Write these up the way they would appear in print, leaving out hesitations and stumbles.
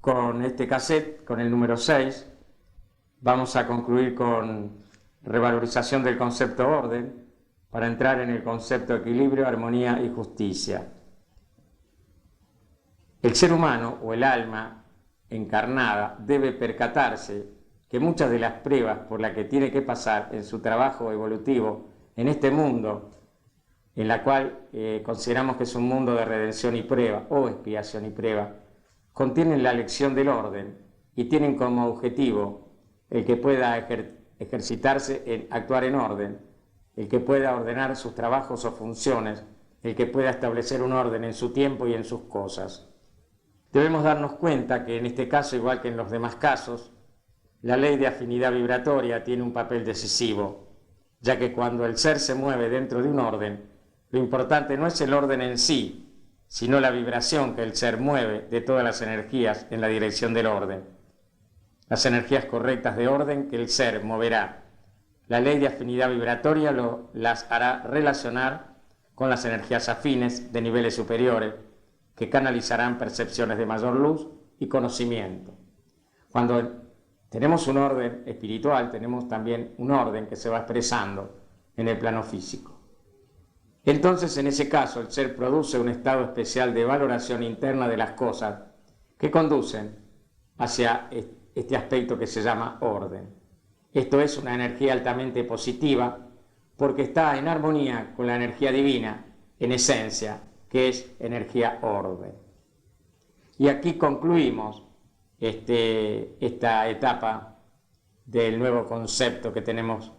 con este cassette, con el número 6, vamos a concluir con revalorización del concepto orden para entrar en el concepto equilibrio, armonía y justicia. El ser humano o el alma encarnada debe percatarse que muchas de las pruebas por las que tiene que pasar en su trabajo evolutivo en este mundo, en la cual consideramos que es un mundo de redención y prueba o expiación y prueba, contienen la lección del orden y tienen como objetivo el que pueda ejercitarse en actuar en orden, el que pueda ordenar sus trabajos o funciones, el que pueda establecer un orden en su tiempo y en sus cosas. Debemos darnos cuenta que en este caso, igual que en los demás casos, la ley de afinidad vibratoria tiene un papel decisivo, ya que cuando el ser se mueve dentro de un orden, lo importante no es el orden en sí, sino la vibración que el ser mueve de todas las energías en la dirección del orden. Las energías correctas de orden que el ser moverá. La ley de afinidad vibratoria las hará relacionar con las energías afines de niveles superiores, que canalizarán percepciones de mayor luz y conocimiento. Cuando tenemos un orden espiritual, tenemos también un orden que se va expresando en el plano físico. Entonces, en ese caso, el ser produce un estado especial de valoración interna de las cosas que conducen hacia este aspecto que se llama orden. Esto es una energía altamente positiva porque está en armonía con la energía divina, en esencia, que es energía orden. Y aquí concluimos esta etapa del nuevo concepto que tenemos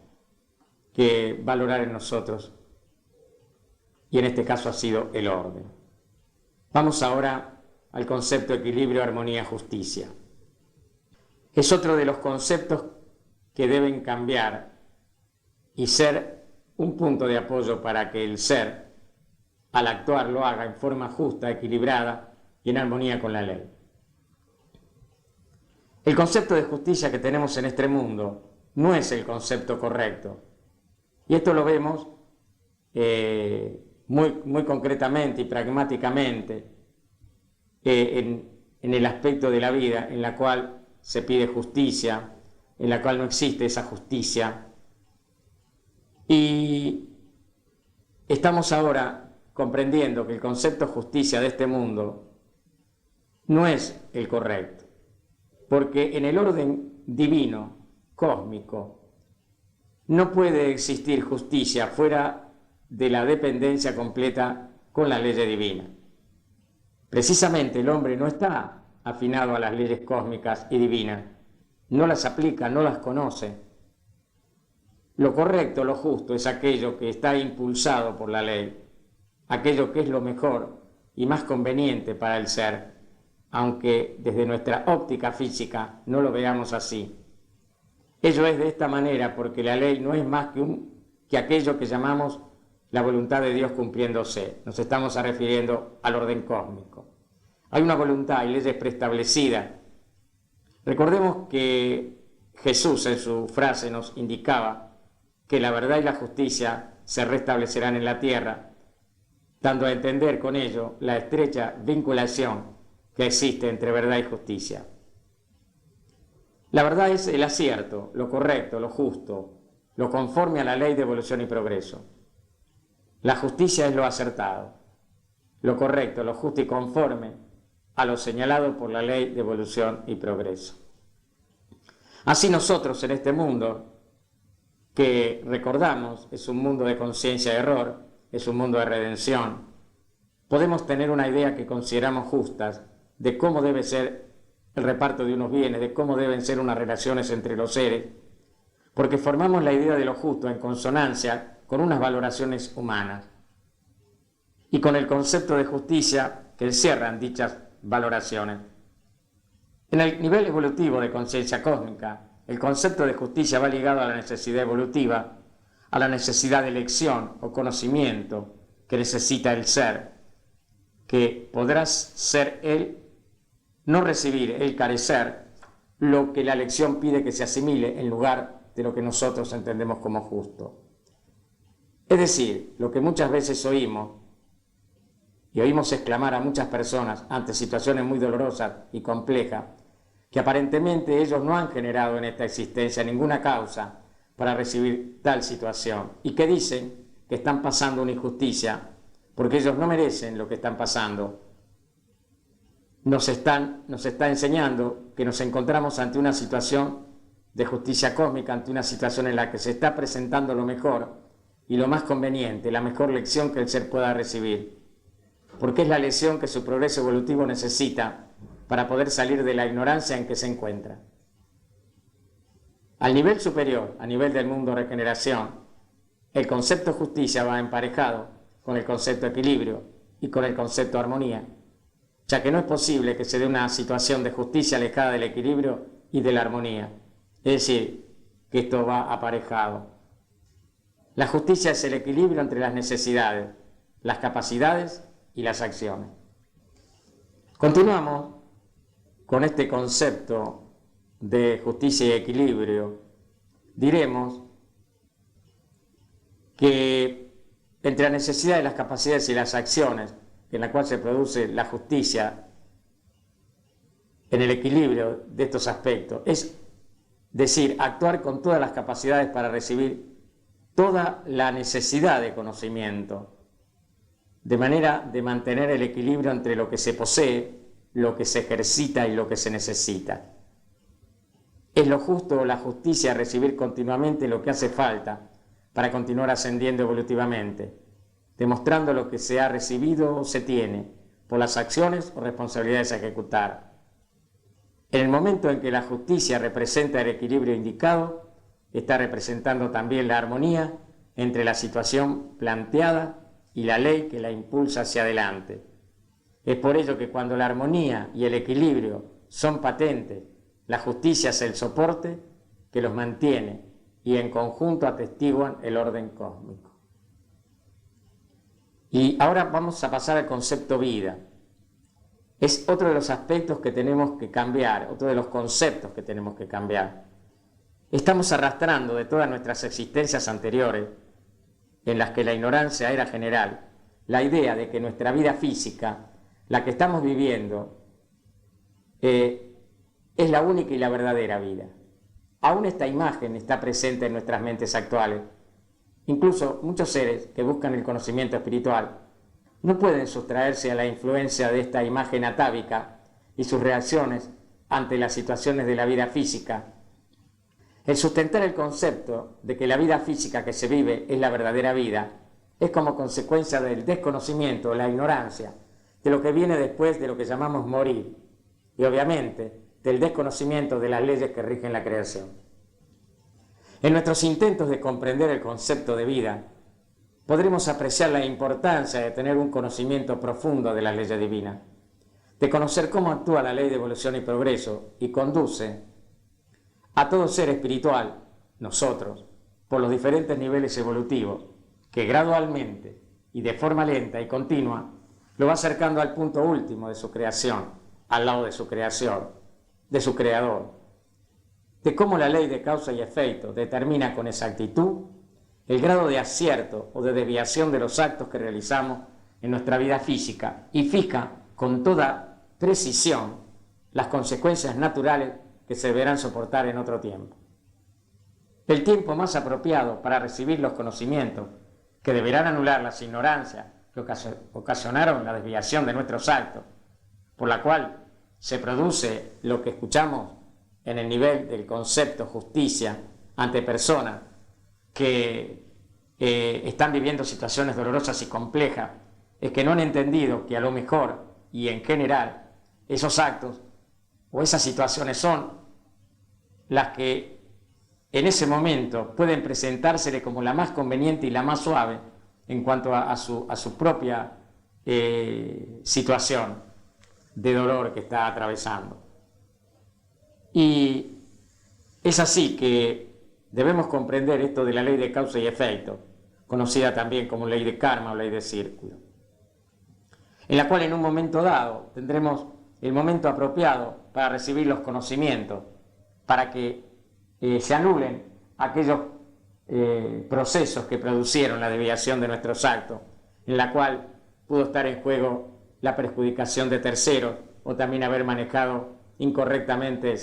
que valorar en nosotros, y en este caso ha sido el orden. Vamos ahora al concepto equilibrio, armonía, justicia. Es otro de los conceptos que deben cambiar y ser un punto de apoyo para que el ser, al actuar, lo haga en forma justa, equilibrada y en armonía con la ley. El concepto de justicia que tenemos en este mundo no es el concepto correcto. Y esto lo vemos muy concretamente y pragmáticamente en el aspecto de la vida en la cual se pide justicia, en la cual no existe esa justicia. Y estamos ahora comprendiendo que el concepto de justicia de este mundo no es el correcto, porque en el orden divino, cósmico, no puede existir justicia fuera de la dependencia completa con la ley divina. Precisamente el hombre no está afinado a las leyes cósmicas y divinas, no las aplica, no las conoce. Lo correcto, lo justo es aquello que está impulsado por la ley, aquello que es lo mejor y más conveniente para el ser, aunque desde nuestra óptica física no lo veamos así. Ello es de esta manera porque la ley no es más que aquello que llamamos la voluntad de Dios cumpliéndose. Nos estamos refiriendo al orden cósmico. Hay una voluntad y leyes preestablecidas. Recordemos que Jesús en su frase nos indicaba que la verdad y la justicia se restablecerán en la tierra, dando a entender con ello la estrecha vinculación que existe entre verdad y justicia. La verdad es el acierto, lo correcto, lo justo, lo conforme a la ley de evolución y progreso. La justicia es lo acertado, lo correcto, lo justo y conforme a lo señalado por la ley de evolución y progreso. Así nosotros en este mundo, que recordamos es un mundo de conciencia de error, es un mundo de redención, podemos tener una idea que consideramos justas de cómo debe ser el reparto de unos bienes, de cómo deben ser unas relaciones entre los seres, porque formamos la idea de lo justo en consonancia con unas valoraciones humanas y con el concepto de justicia que encierran dichas valoraciones. En el nivel evolutivo de conciencia cósmica, el concepto de justicia va ligado a la necesidad evolutiva, a la necesidad de elección o conocimiento que necesita el ser, que podrás ser él, no recibir, el carecer, lo que la elección pide que se asimile en lugar de lo que nosotros entendemos como justo. Es decir, lo que muchas veces oímos, y oímos exclamar a muchas personas ante situaciones muy dolorosas y complejas, que aparentemente ellos no han generado en esta existencia ninguna causa para recibir tal situación, y que dicen que están pasando una injusticia porque ellos no merecen lo que están pasando. Nos está enseñando que nos encontramos ante una situación de justicia cósmica, ante una situación en la que se está presentando lo mejor y lo más conveniente, la mejor lección que el ser pueda recibir, porque es la lección que su progreso evolutivo necesita para poder salir de la ignorancia en que se encuentra. Al nivel superior, a nivel del mundo de regeneración, el concepto justicia va emparejado con el concepto equilibrio y con el concepto armonía, ya que no es posible que se dé una situación de justicia alejada del equilibrio y de la armonía. Es decir, que esto va aparejado. La justicia es el equilibrio entre las necesidades, las capacidades y las acciones. Continuamos con este concepto de justicia y equilibrio. Diremos que entre las necesidades, las capacidades y las acciones, en la cual se produce la justicia en el equilibrio de estos aspectos, es decir, actuar con todas las capacidades para recibir toda la necesidad de conocimiento, de manera de mantener el equilibrio entre lo que se posee, lo que se ejercita y lo que se necesita. Es lo justo o la justicia recibir continuamente lo que hace falta para continuar ascendiendo evolutivamente, demostrando lo que se ha recibido o se tiene por las acciones o responsabilidades a ejecutar. En el momento en que la justicia representa el equilibrio indicado, está representando también la armonía entre la situación planteada y la ley que la impulsa hacia adelante. Es por ello que cuando la armonía y el equilibrio son patentes, la justicia es el soporte que los mantiene y en conjunto atestiguan el orden cósmico. Y ahora vamos a pasar al concepto vida. Es otro de los aspectos que tenemos que cambiar, otro de los conceptos que tenemos que cambiar. Estamos arrastrando de todas nuestras existencias anteriores, en las que la ignorancia era general, la idea de que nuestra vida física, la que estamos viviendo, es la única y la verdadera vida. Aún esta imagen está presente en nuestras mentes actuales. Incluso muchos seres que buscan el conocimiento espiritual no pueden sustraerse a la influencia de esta imagen atávica y sus reacciones ante las situaciones de la vida física. El sustentar el concepto de que la vida física que se vive es la verdadera vida es como consecuencia del desconocimiento, la ignorancia, de lo que viene después de lo que llamamos morir, y obviamente del desconocimiento de las leyes que rigen la creación. En nuestros intentos de comprender el concepto de vida, podremos apreciar la importancia de tener un conocimiento profundo de las leyes divinas, de conocer cómo actúa la ley de evolución y progreso y conduce a todo ser espiritual, nosotros, por los diferentes niveles evolutivos, que gradualmente y de forma lenta y continua lo va acercando al punto último de su creación, al lado de su creación, de su creador, de cómo la ley de causa y efecto determina con exactitud el grado de acierto o de desviación de los actos que realizamos en nuestra vida física y fija con toda precisión las consecuencias naturales que se deberán soportar en otro tiempo. El tiempo más apropiado para recibir los conocimientos que deberán anular las ignorancias que ocasionaron la desviación de nuestros actos, por la cual se produce lo que escuchamos en el nivel del concepto justicia ante personas que están viviendo situaciones dolorosas y complejas, es que no han entendido que a lo mejor y en general esos actos o esas situaciones son las que en ese momento pueden presentársele como la más conveniente y la más suave en cuanto a su propia situación de dolor que está atravesando. Y es así que debemos comprender esto de la ley de causa y efecto, conocida también como ley de karma o ley de círculo, en la cual en un momento dado tendremos el momento apropiado para recibir los conocimientos, para que se anulen aquellos procesos que producieron la desviación de nuestros actos, en la cual pudo estar en juego la perjudicación de terceros o también haber manejado incorrectamente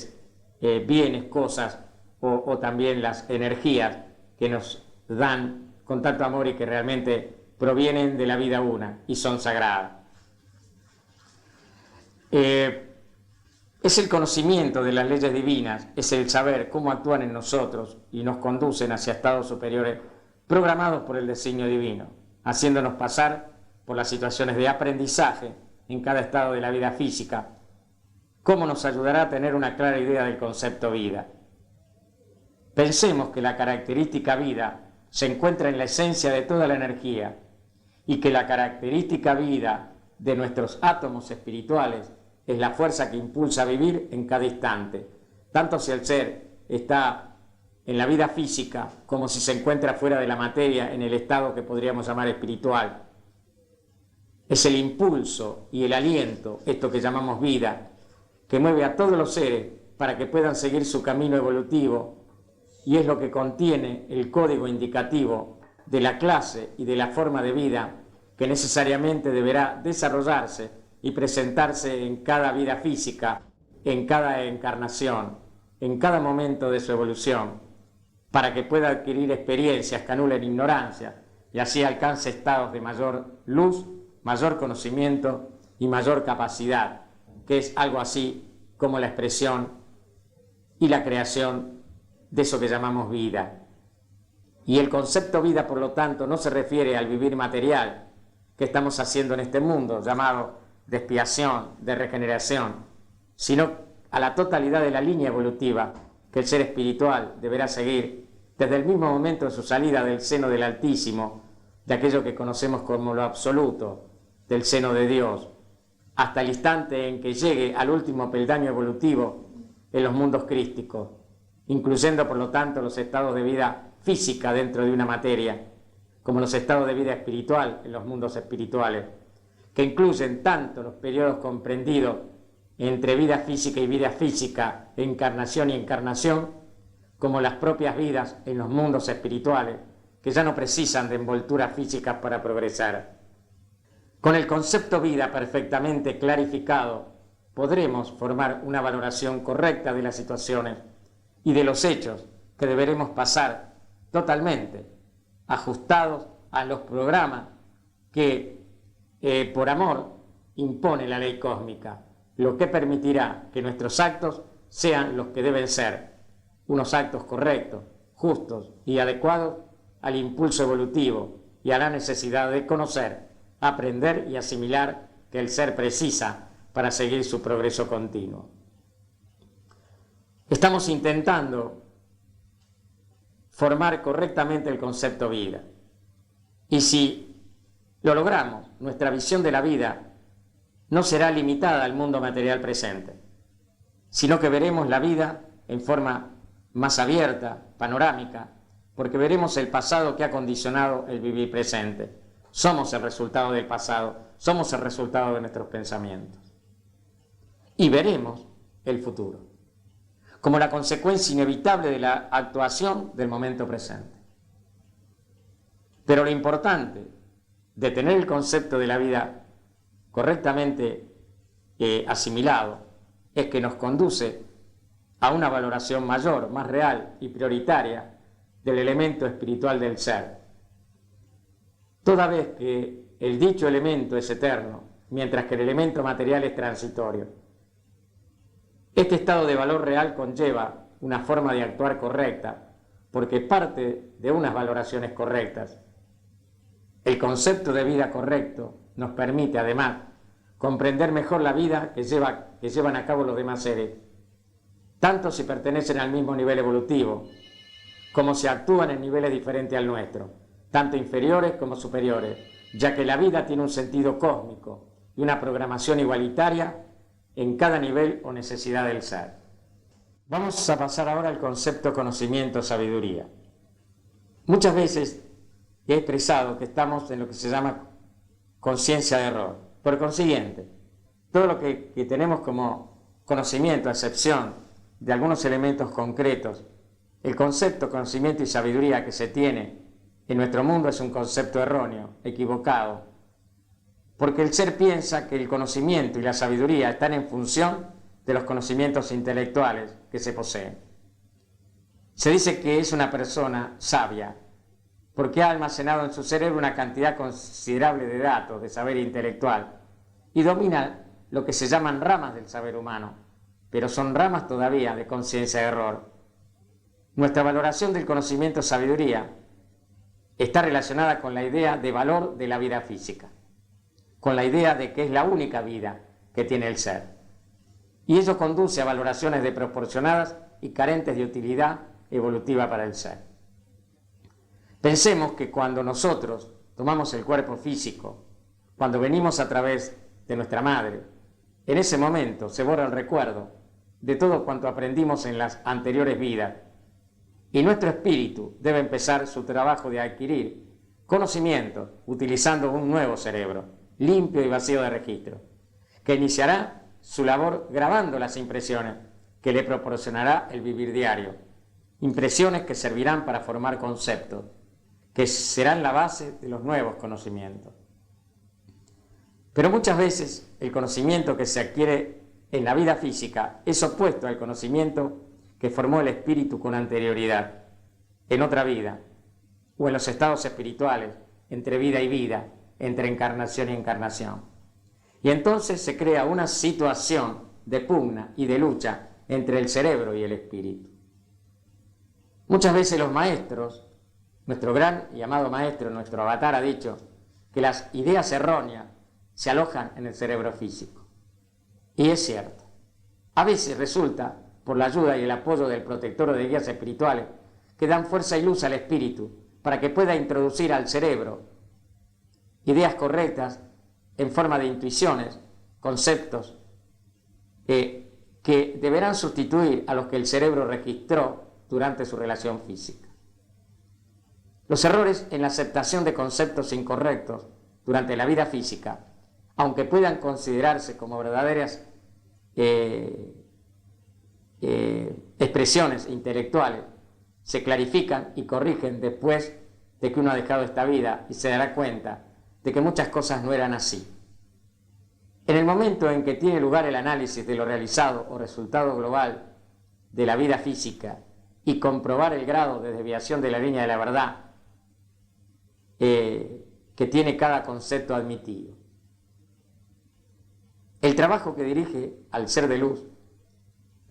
bienes, cosas o también las energías que nos dan con tanto amor y que realmente provienen de la vida una y son sagradas. Es el conocimiento de las leyes divinas, es el saber cómo actúan en nosotros y nos conducen hacia estados superiores programados por el designio divino, haciéndonos pasar por las situaciones de aprendizaje en cada estado de la vida física, cómo nos ayudará a tener una clara idea del concepto vida. Pensemos que la característica vida se encuentra en la esencia de toda la energía y que la característica vida de nuestros átomos espirituales es la fuerza que impulsa a vivir en cada instante, tanto si el ser está en la vida física como si se encuentra fuera de la materia en el estado que podríamos llamar espiritual. Es el impulso y el aliento, esto que llamamos vida, que mueve a todos los seres para que puedan seguir su camino evolutivo, y es lo que contiene el código indicativo de la clase y de la forma de vida que necesariamente deberá desarrollarse y presentarse en cada vida física, en cada encarnación, en cada momento de su evolución, para que pueda adquirir experiencias que anulen ignorancia y así alcance estados de mayor luz, mayor conocimiento y mayor capacidad, que es algo así como la expresión y la creación de eso que llamamos vida. Y el concepto vida, por lo tanto, no se refiere al vivir material que estamos haciendo en este mundo, llamado de expiación, de regeneración, sino a la totalidad de la línea evolutiva que el ser espiritual deberá seguir desde el mismo momento de su salida del seno del Altísimo, de aquello que conocemos como lo absoluto, del seno de Dios, hasta el instante en que llegue al último peldaño evolutivo en los mundos crísticos, incluyendo por lo tanto los estados de vida física dentro de una materia, como los estados de vida espiritual en los mundos espirituales, que incluyen tanto los periodos comprendidos entre vida física y vida física, encarnación y encarnación, como las propias vidas en los mundos espirituales, que ya no precisan de envolturas físicas para progresar. Con el concepto vida perfectamente clarificado, podremos formar una valoración correcta de las situaciones y de los hechos que deberemos pasar totalmente ajustados a los programas que por amor impone la ley cósmica, lo que permitirá que nuestros actos sean los que deben ser, unos actos correctos, justos y adecuados al impulso evolutivo y a la necesidad de conocer, aprender y asimilar que el ser precisa para seguir su progreso continuo. Estamos intentando formar correctamente el concepto vida. Y si lo logramos, nuestra visión de la vida no será limitada al mundo material presente, sino que veremos la vida en forma más abierta, panorámica, porque veremos el pasado que ha condicionado el vivir presente. Somos el resultado del pasado, somos el resultado de nuestros pensamientos. Y veremos el futuro, como la consecuencia inevitable de la actuación del momento presente. Pero lo importante de tener el concepto de la vida correctamente asimilado es que nos conduce a una valoración mayor, más real y prioritaria del elemento espiritual del ser. Toda vez que el dicho elemento es eterno, mientras que el elemento material es transitorio. Este estado de valor real conlleva una forma de actuar correcta, porque parte de unas valoraciones correctas. El concepto de vida correcto nos permite, además, comprender mejor la vida que llevan a cabo los demás seres, tanto si pertenecen al mismo nivel evolutivo, como si actúan en niveles diferentes al nuestro, tanto inferiores como superiores, ya que la vida tiene un sentido cósmico y una programación igualitaria en cada nivel o necesidad del ser. Vamos a pasar ahora al concepto conocimiento-sabiduría. Muchas veces he expresado que estamos en lo que se llama conciencia de error. Por consiguiente, todo lo que tenemos como conocimiento, a excepción de algunos elementos concretos, el concepto conocimiento y sabiduría que se tiene en nuestro mundo es un concepto erróneo, equivocado, porque el ser piensa que el conocimiento y la sabiduría están en función de los conocimientos intelectuales que se poseen. Se dice que es una persona sabia porque ha almacenado en su cerebro una cantidad considerable de datos, de saber intelectual, y domina lo que se llaman ramas del saber humano, pero son ramas todavía de conciencia de error. Nuestra valoración del conocimiento sabiduría está relacionada con la idea de valor de la vida física, con la idea de que es la única vida que tiene el ser. Y ello conduce a valoraciones desproporcionadas y carentes de utilidad evolutiva para el ser. Pensemos que cuando nosotros tomamos el cuerpo físico, cuando venimos a través de nuestra madre, en ese momento se borra el recuerdo de todo cuanto aprendimos en las anteriores vidas, y nuestro espíritu debe empezar su trabajo de adquirir conocimiento utilizando un nuevo cerebro, limpio y vacío de registro, que iniciará su labor grabando las impresiones que le proporcionará el vivir diario, impresiones que servirán para formar conceptos, que serán la base de los nuevos conocimientos. Pero muchas veces el conocimiento que se adquiere en la vida física es opuesto al conocimiento que formó el espíritu con anterioridad, en otra vida, o en los estados espirituales, entre vida y vida, entre encarnación y encarnación. Y entonces se crea una situación de pugna y de lucha entre el cerebro y el espíritu. Muchas veces los maestros, nuestro gran y amado maestro, nuestro avatar, ha dicho que las ideas erróneas se alojan en el cerebro físico. Y es cierto. A veces resulta, por la ayuda y el apoyo del protector o de guías espirituales, que dan fuerza y luz al espíritu para que pueda introducir al cerebro ideas correctas en forma de intuiciones, conceptos, que deberán sustituir a los que el cerebro registró durante su relación física. Los errores en la aceptación de conceptos incorrectos durante la vida física, aunque puedan considerarse como verdaderas expresiones intelectuales, se clarifican y corrigen después de que uno ha dejado esta vida y se dará cuenta de que muchas cosas no eran así. En el momento en que tiene lugar el análisis de lo realizado o resultado global de la vida física y comprobar el grado de desviación de la línea de la verdad que tiene cada concepto admitido. El trabajo que dirige al ser de luz,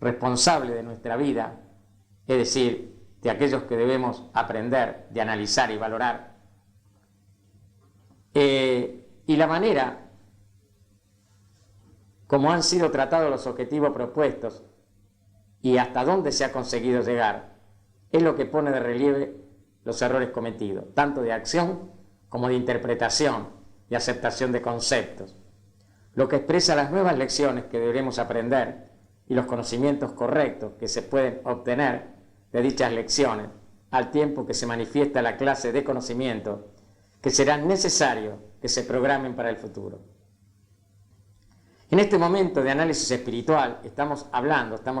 responsable de nuestra vida, es decir, de aquellos que debemos aprender, de analizar y valorar, y la manera como han sido tratados los objetivos propuestos y hasta dónde se ha conseguido llegar, es lo que pone de relieve los errores cometidos, tanto de acción como de interpretación y aceptación de conceptos, lo que expresa las nuevas lecciones que deberemos aprender y los conocimientos correctos que se pueden obtener de dichas lecciones, al tiempo que se manifiesta la clase de conocimiento que serán necesarios que se programen para el futuro. En este momento de análisis espiritual estamos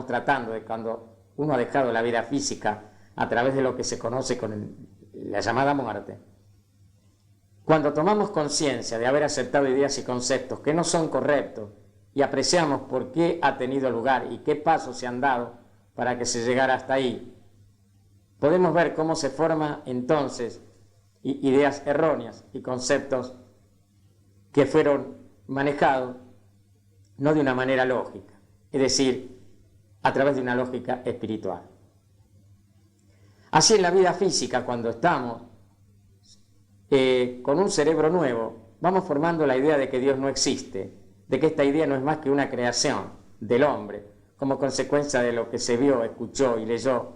tratando de cuando uno ha dejado la vida física a través de lo que se conoce con la llamada muerte. Cuando tomamos conciencia de haber aceptado ideas y conceptos que no son correctos y apreciamos por qué ha tenido lugar y qué pasos se han dado para que se llegara hasta ahí, podemos ver cómo se forman entonces ideas erróneas y conceptos que fueron manejados no de una manera lógica, es decir, a través de una lógica espiritual. Así en la vida física, cuando estamos con un cerebro nuevo, vamos formando la idea de que Dios no existe, de que esta idea no es más que una creación del hombre, como consecuencia de lo que se vio, escuchó y leyó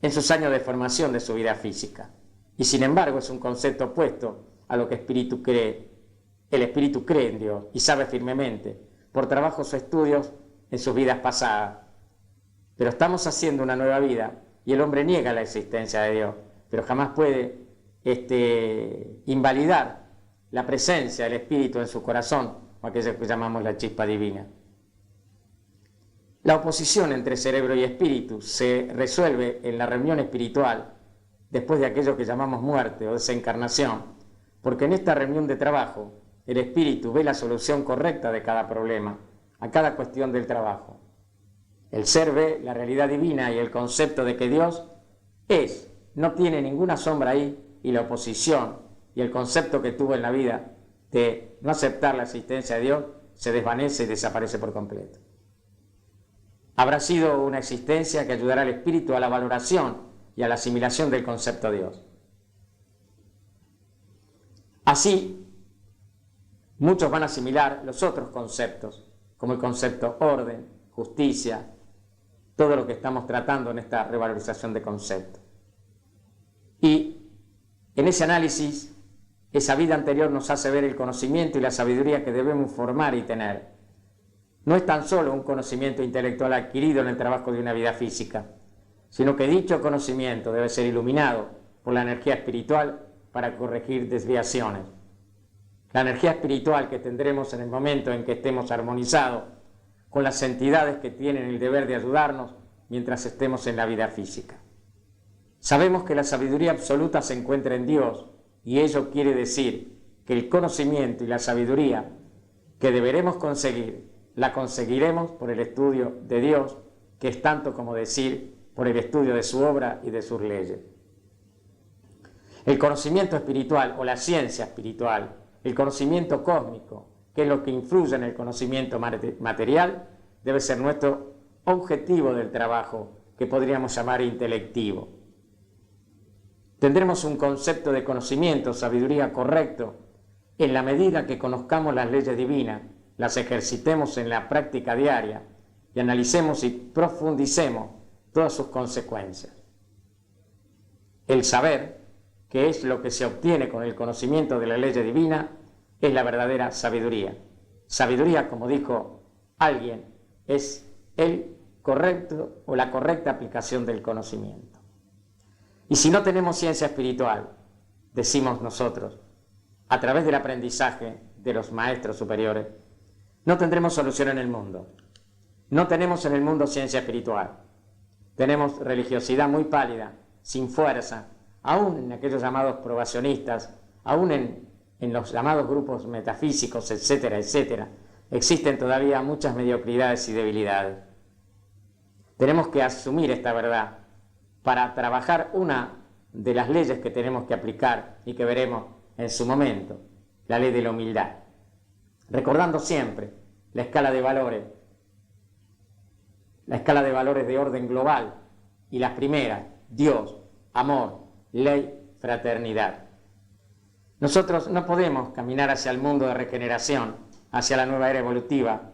en sus años de formación de su vida física. Y sin embargo es un concepto opuesto a lo que el espíritu cree en Dios y sabe firmemente, por trabajos o estudios en sus vidas pasadas. Pero estamos haciendo una nueva vida y el hombre niega la existencia de Dios, pero jamás puede invalidar la presencia del Espíritu en su corazón, o aquello que llamamos la chispa divina. La oposición entre cerebro y espíritu se resuelve en la reunión espiritual después de aquello que llamamos muerte o desencarnación, porque en esta reunión de trabajo el espíritu ve la solución correcta de cada problema, a cada cuestión del trabajo, El ser ve la realidad divina y el concepto de que Dios es, no tiene ninguna sombra ahí, y la oposición y el concepto que tuvo en la vida de no aceptar la existencia de Dios se desvanece y desaparece por completo. Habrá sido una existencia que ayudará al espíritu a la valoración y a la asimilación del concepto de Dios. Así, muchos van a asimilar los otros conceptos, como el concepto orden, justicia, todo lo que estamos tratando en esta revalorización de conceptos. Y en ese análisis, esa vida anterior nos hace ver el conocimiento y la sabiduría que debemos formar y tener. No es tan solo un conocimiento intelectual adquirido en el trabajo de una vida física, sino que dicho conocimiento debe ser iluminado por la energía espiritual para corregir desviaciones. La energía espiritual que tendremos en el momento en que estemos armonizados con las entidades que tienen el deber de ayudarnos mientras estemos en la vida física. Sabemos que la sabiduría absoluta se encuentra en Dios, y ello quiere decir que el conocimiento y la sabiduría que deberemos conseguir, la conseguiremos por el estudio de Dios, que es tanto como decir por el estudio de su obra y de sus leyes. El conocimiento espiritual o la ciencia espiritual, el conocimiento cósmico, que es lo que influye en el conocimiento material, debe ser nuestro objetivo del trabajo, que podríamos llamar intelectivo. Tendremos un concepto de conocimiento, sabiduría correcto, en la medida que conozcamos las leyes divinas, las ejercitemos en la práctica diaria y analicemos y profundicemos todas sus consecuencias. El saber, que es lo que se obtiene con el conocimiento de la ley divina, es la verdadera sabiduría. Sabiduría, como dijo alguien, es el correcto o la correcta aplicación del conocimiento. Y si no tenemos ciencia espiritual, decimos nosotros, a través del aprendizaje de los maestros superiores, no tendremos solución en el mundo. No tenemos en el mundo ciencia espiritual. Tenemos religiosidad muy pálida, sin fuerza, aún en aquellos llamados probacionistas, aún en los llamados grupos metafísicos, etcétera, etcétera. Existen todavía muchas mediocridades y debilidades. Tenemos que asumir esta verdad para trabajar una de las leyes que tenemos que aplicar y que veremos en su momento, la ley de la humildad. Recordando siempre la escala de valores de orden global, y las primeras, Dios, amor, ley, fraternidad. Nosotros no podemos caminar hacia el mundo de regeneración, hacia la nueva era evolutiva,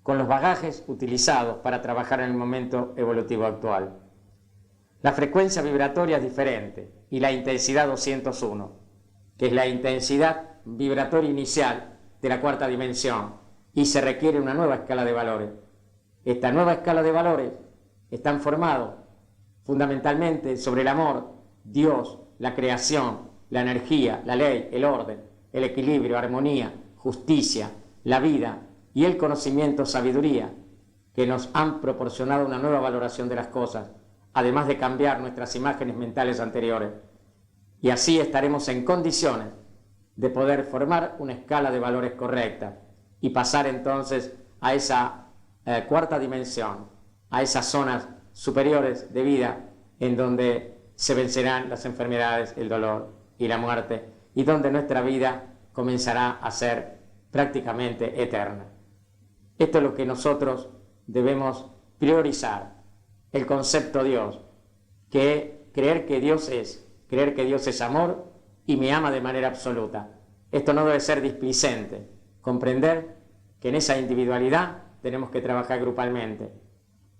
con los bagajes utilizados para trabajar en el momento evolutivo actual. La frecuencia vibratoria es diferente y la intensidad 201, que es la intensidad vibratoria inicial de la cuarta dimensión, y se requiere una nueva escala de valores. Esta nueva escala de valores están formados fundamentalmente sobre el amor, Dios, la creación, la energía, la ley, el orden, el equilibrio, armonía, justicia, la vida y el conocimiento, sabiduría, que nos han proporcionado una nueva valoración de las cosas, además de cambiar nuestras imágenes mentales anteriores. Y así estaremos en condiciones de poder formar una escala de valores correcta y pasar entonces a esa cuarta dimensión, a esas zonas superiores de vida en donde se vencerán las enfermedades, el dolor y la muerte, y donde nuestra vida comenzará a ser prácticamente eterna. Esto es lo que nosotros debemos priorizar, el concepto Dios, que es creer que Dios es amor y me ama de manera absoluta. Esto no debe ser displicente, comprender que en esa individualidad tenemos que trabajar grupalmente.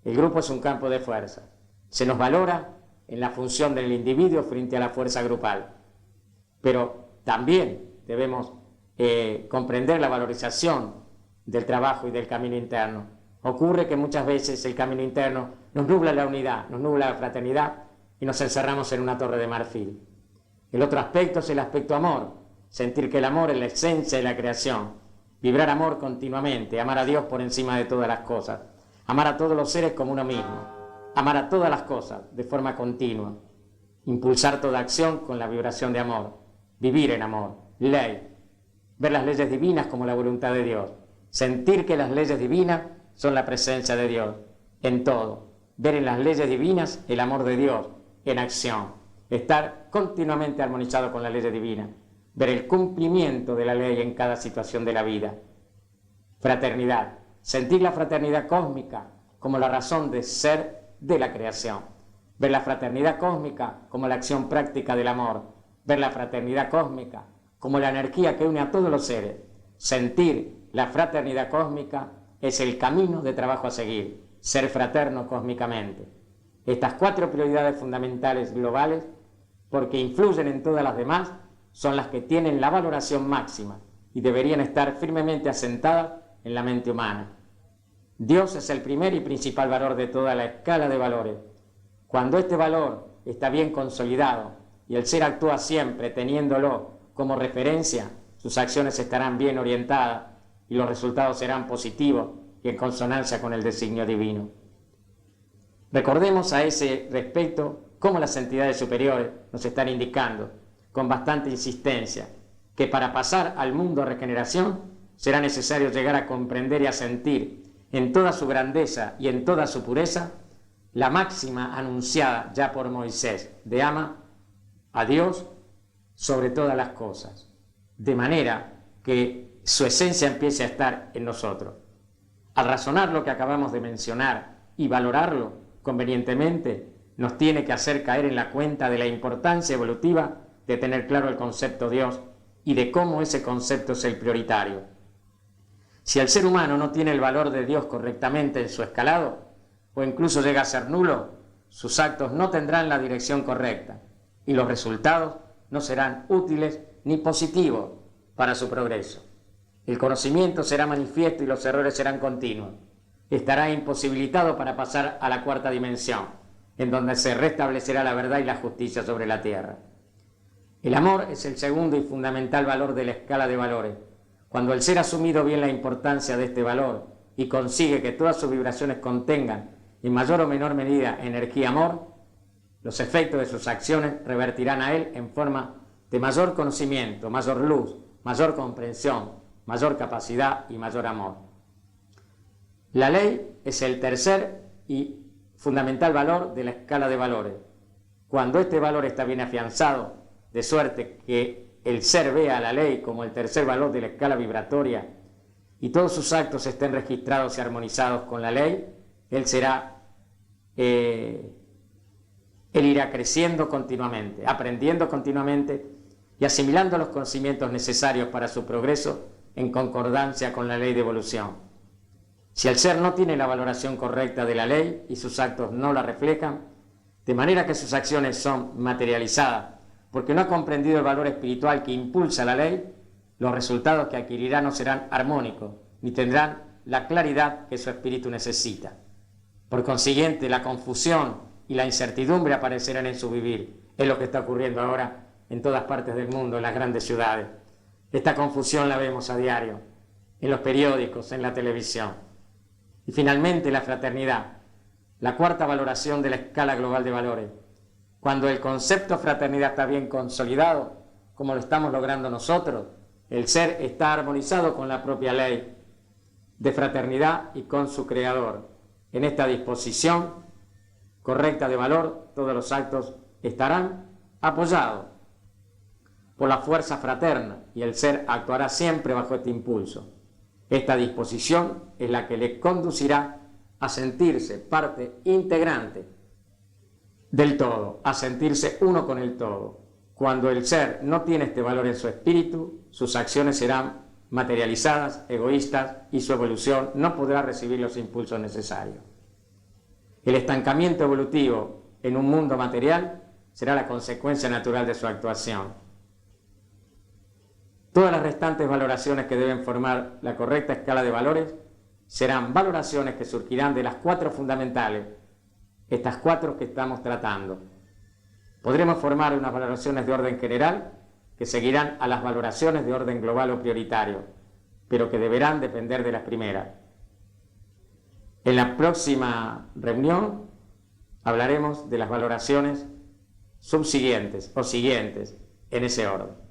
El grupo es un campo de fuerza. Se nos valora en la función del individuo frente a la fuerza grupal. Pero también debemos comprender la valorización del trabajo y del camino interno. Ocurre que muchas veces el camino interno nos nubla la unidad, nos nubla la fraternidad y nos encerramos en una torre de marfil. El otro aspecto es el aspecto amor, sentir que el amor es la esencia de la creación. Vibrar amor continuamente, amar a Dios por encima de todas las cosas, amar a todos los seres como uno mismo, amar a todas las cosas de forma continua, impulsar toda acción con la vibración de amor, vivir en amor, ley, ver las leyes divinas como la voluntad de Dios, sentir que las leyes divinas son la presencia de Dios en todo, ver en las leyes divinas el amor de Dios en acción, estar continuamente armonizado con la ley divina, ver el cumplimiento de la ley en cada situación de la vida. Fraternidad, sentir la fraternidad cósmica como la razón de ser de la creación, ver la fraternidad cósmica como la acción práctica del amor, ver la fraternidad cósmica como la energía que une a todos los seres. Sentir la fraternidad cósmica es el camino de trabajo a seguir, ser fraterno cósmicamente. Estas 4 prioridades fundamentales globales, porque influyen en todas las demás, son las que tienen la valoración máxima y deberían estar firmemente asentadas en la mente humana. Dios es el primer y principal valor de toda la escala de valores. Cuando este valor está bien consolidado y el ser actúa siempre teniéndolo como referencia, sus acciones estarán bien orientadas y los resultados serán positivos y en consonancia con el designio divino. Recordemos a ese respecto cómo las entidades superiores nos están indicando con bastante insistencia que para pasar al mundo de regeneración será necesario llegar a comprender y a sentir en toda su grandeza y en toda su pureza la máxima anunciada ya por Moisés de ama a Dios sobre todas las cosas, de manera que su esencia empiece a estar en nosotros. Al razonar lo que acabamos de mencionar y valorarlo convenientemente, nos tiene que hacer caer en la cuenta de la importancia evolutiva de tener claro el concepto Dios y de cómo ese concepto es el prioritario. Si el ser humano no tiene el valor de Dios correctamente en su escalado, o incluso llega a ser nulo, sus actos no tendrán la dirección correcta y los resultados no serán útiles ni positivos para su progreso. El conocimiento será manifiesto y los errores serán continuos. Estará imposibilitado para pasar a la 4ª dimensión, en donde se restablecerá la verdad y la justicia sobre la tierra. El amor es el segundo y fundamental valor de la escala de valores. Cuando el ser ha asumido bien la importancia de este valor y consigue que todas sus vibraciones contengan, en mayor o menor medida, energía-amor, los efectos de sus acciones revertirán a él en forma de mayor conocimiento, mayor luz, mayor comprensión, mayor capacidad y mayor amor. La ley es el tercer y fundamental valor de la escala de valores. Cuando este valor está bien afianzado, de suerte que el ser vea a la ley como el tercer valor de la escala vibratoria y todos sus actos estén registrados y armonizados con la ley, él irá creciendo continuamente, aprendiendo continuamente y asimilando los conocimientos necesarios para su progreso en concordancia con la ley de evolución. Si el ser no tiene la valoración correcta de la ley y sus actos no la reflejan, de manera que sus acciones son materializadas, porque no ha comprendido el valor espiritual que impulsa la ley, los resultados que adquirirá no serán armónicos, ni tendrán la claridad que su espíritu necesita. Por consiguiente, la confusión y la incertidumbre aparecerán en su vivir. Es lo que está ocurriendo ahora en todas partes del mundo, en las grandes ciudades. Esta confusión la vemos a diario, en los periódicos, en la televisión. Y finalmente, la fraternidad, la 4ª valoración de la escala global de valores. Cuando el concepto fraternidad está bien consolidado, como lo estamos logrando nosotros, el ser está armonizado con la propia ley de fraternidad y con su creador. En esta disposición correcta de valor, todos los actos estarán apoyados por la fuerza fraterna y el ser actuará siempre bajo este impulso. Esta disposición es la que le conducirá a sentirse parte integrante del todo, a sentirse uno con el todo. Cuando el ser no tiene este valor en su espíritu, sus acciones serán materializadas, egoístas, y su evolución no podrá recibir los impulsos necesarios. El estancamiento evolutivo en un mundo material será la consecuencia natural de su actuación. Todas las restantes valoraciones que deben formar la correcta escala de valores serán valoraciones que surgirán de las 4 fundamentales, estas 4 que estamos tratando. Podremos formar unas valoraciones de orden general que seguirán a las valoraciones de orden global o prioritario, pero que deberán depender de las primeras. En la próxima reunión hablaremos de las valoraciones subsiguientes o siguientes en ese orden.